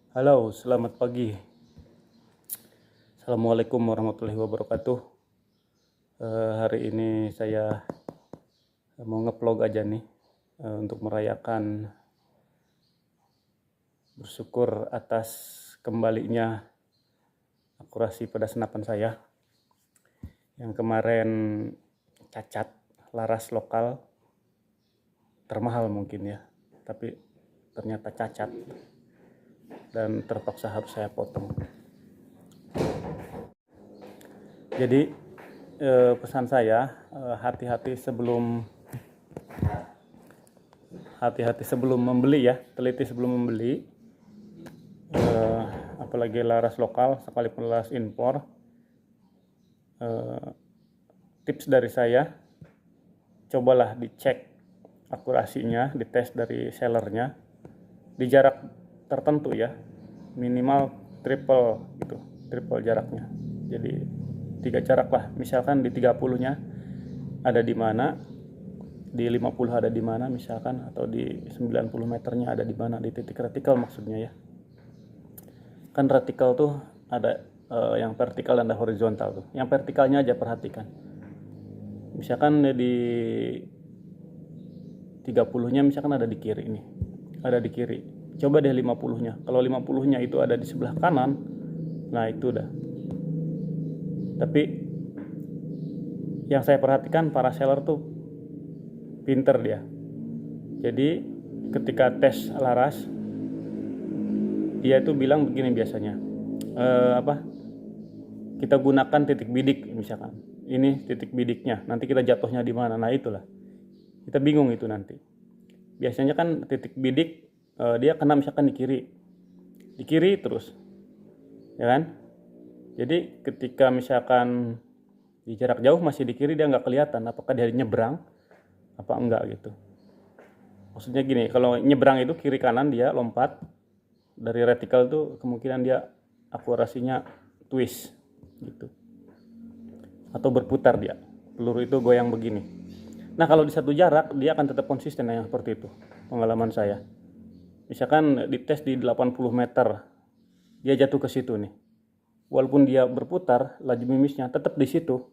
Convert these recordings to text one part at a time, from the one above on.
Halo, selamat pagi. Assalamualaikum warahmatullahi wabarakatuh. Hari ini saya mau nge-vlog aja nih untuk merayakan bersyukur atas kembalinya akurasi pada senapan saya yang kemarin cacat, laras lokal termahal mungkin ya, tapi ternyata cacat dan terpaksa harus saya potong. Jadi pesan saya, hati-hati sebelum membeli ya, teliti sebelum membeli, apalagi laras lokal sekalipun laras impor. Tips dari saya, cobalah dicek akurasinya, dites dari sellernya di jarak tertentu ya, minimal triple jaraknya. Jadi 3 jarak lah, misalkan di 30-nya ada di mana, di 50 ada di mana misalkan, atau di 90 meternya ada di mana, di titik retikal maksudnya ya. Kan retikal tuh ada yang vertikal dan ada horizontal tuh. Yang vertikalnya aja perhatikan. Misalkan di 30-nya misalkan ada di kiri ini. Ada di kiri. Coba deh 50-nya. Kalau 50-nya itu ada di sebelah kanan, nah itu udah. Tapi yang saya perhatikan para seller tuh pinter dia. Jadi ketika tes laras, dia itu bilang begini biasanya, kita gunakan titik bidik misalkan. Ini titik bidiknya, nanti kita jatuhnya di mana? Nah itulah. Kita bingung itu nanti. Biasanya kan titik bidik dia kena misalkan di kiri terus, ya kan? Jadi ketika misalkan di jarak jauh masih di kiri, dia nggak kelihatan apakah dia nyebrang apa enggak gitu. Maksudnya gini, kalau nyebrang itu kiri kanan dia lompat dari retikal tuh kemungkinan dia akurasinya twist gitu, atau berputar dia, peluru itu goyang begini. Nah kalau di satu jarak dia akan tetap konsisten yang seperti itu, pengalaman saya. Misalkan dites di 80 meter, dia jatuh ke situ nih, walaupun dia berputar, laju mimisnya tetap di situ.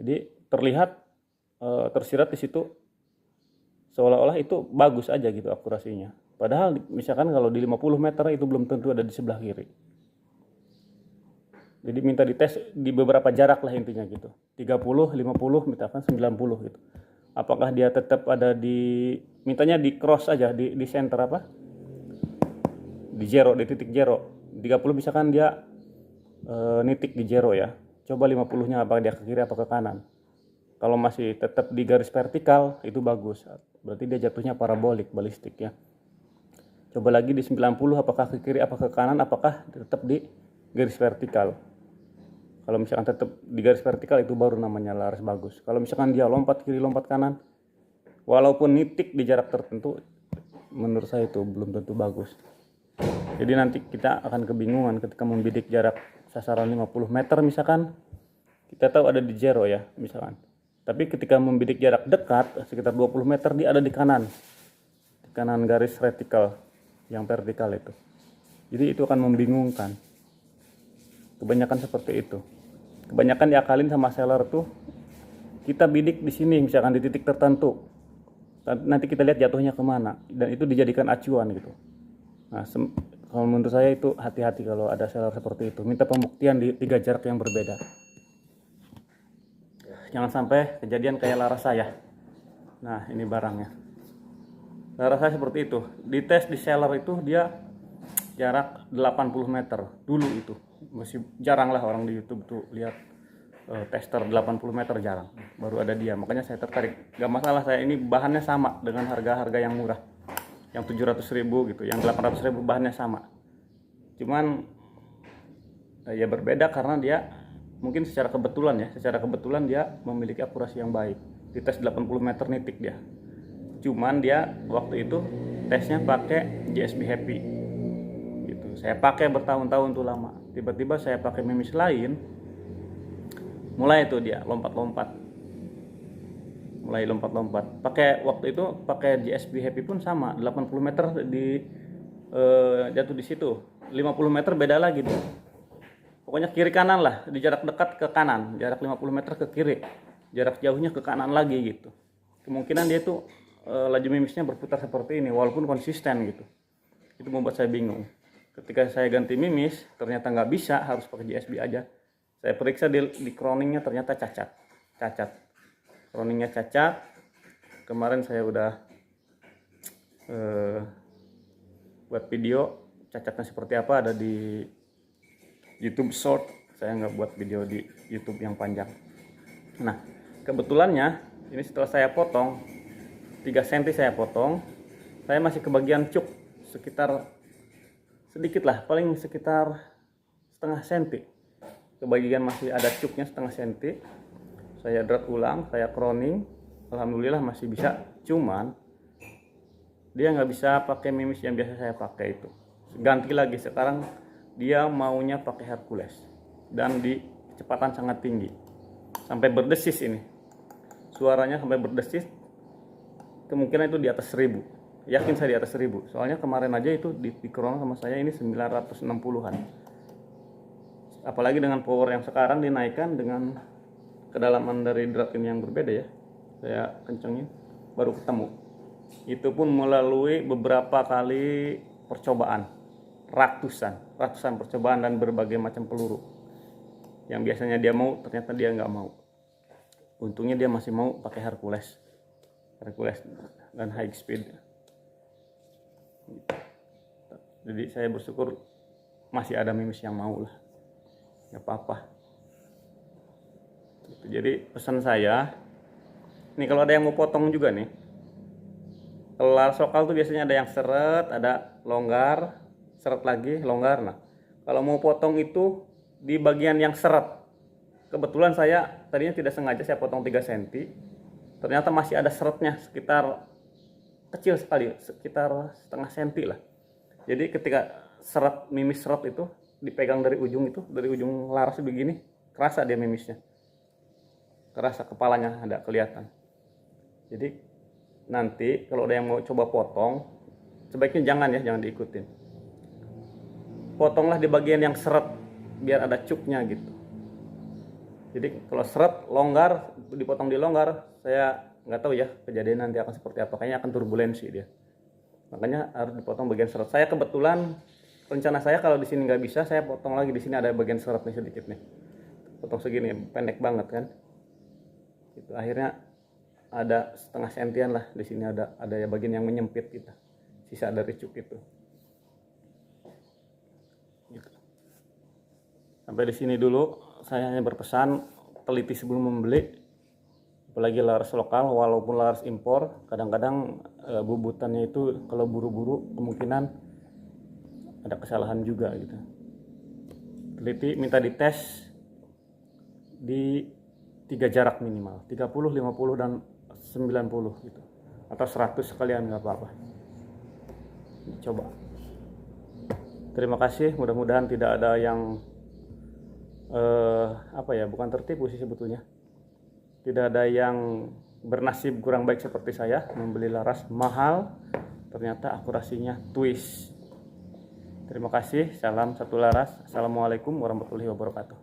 Jadi terlihat tersirat di situ, seolah-olah itu bagus aja gitu akurasinya. Padahal misalkan kalau di 50 meter itu belum tentu ada di sebelah kiri. Jadi minta dites di beberapa jarak lah intinya gitu. 30, 50, misalkan 90 gitu. Apakah dia tetap ada di, mintanya di cross aja, di center apa? Di zero, di titik zero. 30 misalkan dia nitik di zero ya. Coba 50-nya apakah dia ke kiri apa ke kanan. Kalau masih tetap di garis vertikal itu bagus. Berarti dia jatuhnya parabolik, balistik ya. Coba lagi di 90 apakah ke kiri apa ke kanan, apakah tetap di garis vertikal. Kalau misalkan tetap di garis vertikal itu baru namanya laras bagus. Kalau misalkan dia lompat kiri lompat kanan, walaupun nitik di jarak tertentu, menurut saya itu belum tentu bagus. Jadi nanti kita akan kebingungan ketika membidik jarak sasaran 50 meter misalkan, kita tahu ada di zero ya misalkan. Tapi ketika membidik jarak dekat sekitar 20 meter, dia ada di kanan garis retikal yang vertikal itu. Jadi itu akan membingungkan. Kebanyakan seperti itu. Kebanyakan diakalin sama seller tuh, kita bidik di sini misalkan di titik tertentu, nanti kita lihat jatuhnya kemana, dan itu dijadikan acuan gitu. Nah kalau menurut saya itu hati-hati kalau ada seller seperti itu, minta pembuktian di 3 jarak yang berbeda. Jangan sampai kejadian kayak laras saya. Nah ini barangnya, laras saya seperti itu. Dites di seller itu dia jarak 80 meter dulu itu. Masih jarang lah orang di YouTube tuh lihat tester 80 meter, jarang. Baru ada dia, makanya saya tertarik. Gak masalah, saya ini bahannya sama dengan harga-harga yang murah, yang 700.000 gitu, yang 800.000 bahannya sama. Cuman ya berbeda karena dia mungkin secara kebetulan dia memiliki akurasi yang baik. Di tes 80 meter nitik dia. Cuman dia waktu itu tesnya pakai GSB Happy. Saya pakai bertahun-tahun tuh lama. Tiba-tiba saya pakai mimis lain, mulai tuh dia lompat-lompat. Pakai waktu itu pakai GSB Happy pun sama, 80 meter di jatuh di situ. 50 meter beda lagi tuh. Pokoknya kiri kanan lah, di jarak dekat ke kanan, jarak 50 meter ke kiri, jarak jauhnya ke kanan lagi gitu. Kemungkinan dia tuh laju mimisnya berputar seperti ini walaupun konsisten gitu. Itu membuat saya bingung. Ketika saya ganti mimis ternyata nggak bisa, harus pakai GSB aja. Saya periksa di crowningnya ternyata cacat. Crowningnya cacat. Kemarin saya udah buat video cacatnya seperti apa, ada di YouTube short. Saya nggak buat video di YouTube yang panjang. Nah, kebetulannya ini setelah saya potong 3 cm, saya potong, saya masih kebagian cuk sekitar sedikit lah, paling sekitar setengah senti. Kebagian masih ada cuknya setengah senti. Saya drat ulang, saya crowning, alhamdulillah masih bisa. Cuman dia nggak bisa pakai mimis yang biasa saya pakai itu. Ganti lagi, sekarang dia maunya pakai Hercules dan di kecepatan sangat tinggi sampai berdesis. Ini suaranya sampai berdesis, kemungkinan itu di atas 1000. Yakin saya di atas 1000, soalnya kemarin aja itu di crown sama saya ini 960-an. Apalagi dengan power yang sekarang dinaikkan dengan kedalaman dari drat ini yang berbeda ya, saya kencengin baru ketemu. Itu pun melalui beberapa kali percobaan, ratusan percobaan dan berbagai macam peluru. Yang biasanya dia mau, ternyata dia nggak mau. Untungnya dia masih mau pakai Hercules dan high speed. Jadi saya bersyukur masih ada mimis yang mau lah, nggak apa-apa. Jadi pesan saya, nih kalau ada yang mau potong juga nih, kalau laras lokal tuh biasanya ada yang seret, ada longgar, seret lagi, longgar. Nah, kalau mau potong itu di bagian yang seret. Kebetulan saya tadinya tidak sengaja saya potong 3 cm. Ternyata masih ada seretnya sekitar kecil sekali, sekitar setengah senti lah. Jadi ketika seret, mimis seret itu dipegang dari ujung itu, dari ujung laras begini, kerasa dia mimisnya. Kerasa kepalanya ada kelihatan. Jadi nanti kalau ada yang mau coba potong, sebaiknya jangan diikutin. Potonglah di bagian yang seret biar ada cuknya gitu. Jadi kalau seret longgar, dipotong di longgar, saya nggak tahu ya kejadian nanti akan seperti apa. Kayaknya akan turbulensi dia. Makanya harus dipotong bagian seret. Saya kebetulan rencana saya kalau di sini nggak bisa, saya potong lagi di sini, ada bagian seret nih sedikit nih. Potong segini, pendek banget kan. Itu akhirnya ada setengah sentian lah di sini, ada ya bagian yang menyempit gitu. Sisa dari cuk itu. Gitu. Sampai di sini dulu. Saya hanya berpesan teliti sebelum membeli, apalagi laras lokal. Walaupun laras impor, kadang-kadang bubutannya itu kalau buru-buru kemungkinan ada kesalahan juga gitu. Teliti, minta dites di 3 jarak minimal, 30, 50 dan 90 gitu, atau 100 sekalian nggak apa-apa. Coba. Terima kasih, mudah-mudahan tidak ada yang bukan tertipu sih sebetulnya. Tidak ada yang bernasib kurang baik seperti saya, membeli laras mahal ternyata akurasinya twist. Terima kasih, salam satu laras. Assalamualaikum warahmatullahi wabarakatuh.